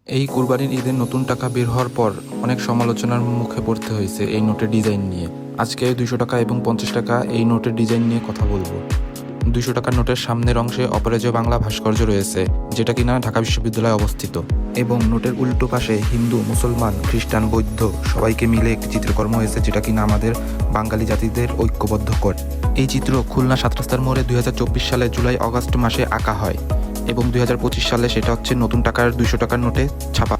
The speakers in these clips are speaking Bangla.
এই কুরবানির ঈদের নতুন টাকা বের হওয়ার পর অনেক সমালোচনার মুখে পড়তে হয়েছে এই নোটের ডিজাইন নিয়ে। আজকে 200 টাকা এবং 50 টাকা এই নোটের ডিজাইন নিয়ে কথা বলবো। 200 টাকার নোটের সামনের অংশে অপরাজেয় বাংলা ভাস্কর্য রয়েছে, যেটা কিনা ঢাকা বিশ্ববিদ্যালয়ে অবস্থিত, এবং নোটের উল্টো পাশে হিন্দু, মুসলমান, খ্রিস্টান, বৌদ্ধ সবাইকে মিলে একটি চিত্রকর্ম হয়েছে, যেটা কিনা আমাদের বাঙালি জাতিদের ঐক্যবদ্ধ করে। এই চিত্র খুলনা 7 রাস্তার মোড়ে 2024 সালে জুলাই অগাস্ট মাসে আঁকা হয় এবং 2025 সালে সেটা হচ্ছে নতুন টাকার 200 টাকার নোটে ছাপা।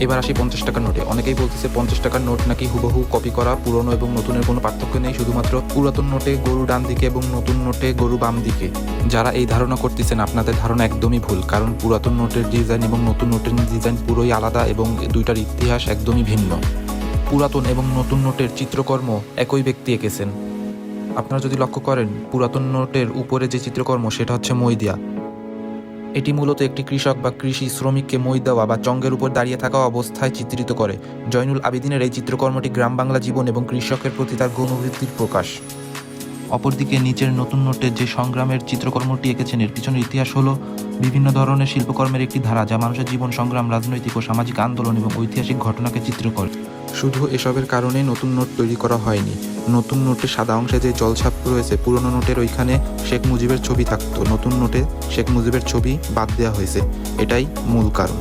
এবার আসি 50 টাকার নোটে। অনেকেই বলতেছে 50 টাকার নোট নাকি হুবহু কপি করা, পুরনো এবং নতুনের কোনো পার্থক্য নেই, শুধুমাত্র পুরাতন নোটে গরু ডান দিকে এবং নতুন নোটে গরু বাম দিকে। যারা এই ধারণা করতেছেন আপনাদের ধারণা একদমই ভুল, কারণ পুরাতন নোটের ডিজাইন এবং নতুন নোটের ডিজাইন পুরোই আলাদা এবং দুইটার ইতিহাস একদমই ভিন্ন। পুরাতন এবং নতুন নোটের চিত্রকর্ম একই ব্যক্তি এঁকেছেন। আপনারা যদি লক্ষ্য করেন, পুরাতন নোটের উপরে যে চিত্রকর্ম সেটা হচ্ছে মই দেয়া। এটি মূলত একটি কৃষক বা কৃষি শ্রমিককে মই দেওয়া বা চঙ্গের উপর দাঁড়িয়ে থাকা অবস্থায় চিত্রিত করে। জয়নুল আবেদিনের এই চিত্রকর্মটি গ্রাম বাংলা জীবন এবং কৃষকের প্রতি তার গৌণবৃত্তির প্রকাশ। অপরদিকে নিচের নতুন নোটে যে সংগ্রামের চিত্রকর্মটি এঁকেছেন, এর পিছনের ইতিহাস হলো বিভিন্ন ধরনের শিল্পকর্মের একটি ধারা, যা মানুষের জীবন সংগ্রাম, রাজনৈতিক ও সামাজিক আন্দোলন এবং ঐতিহাসিক ঘটনাকে চিত্র করে। শুধু এসবের কারণে নতুন নোট তৈরি করা হয়নি। নতুন নোটে সাদা অংশে যে জলছাপ রয়েছে, পুরনো নোটের ওইখানে শেখ মুজিবের ছবি থাকতো, নতুন নোটে শেখ মুজিবের ছবি বাদ দেওয়া হয়েছে, এটাই মূল কারণ।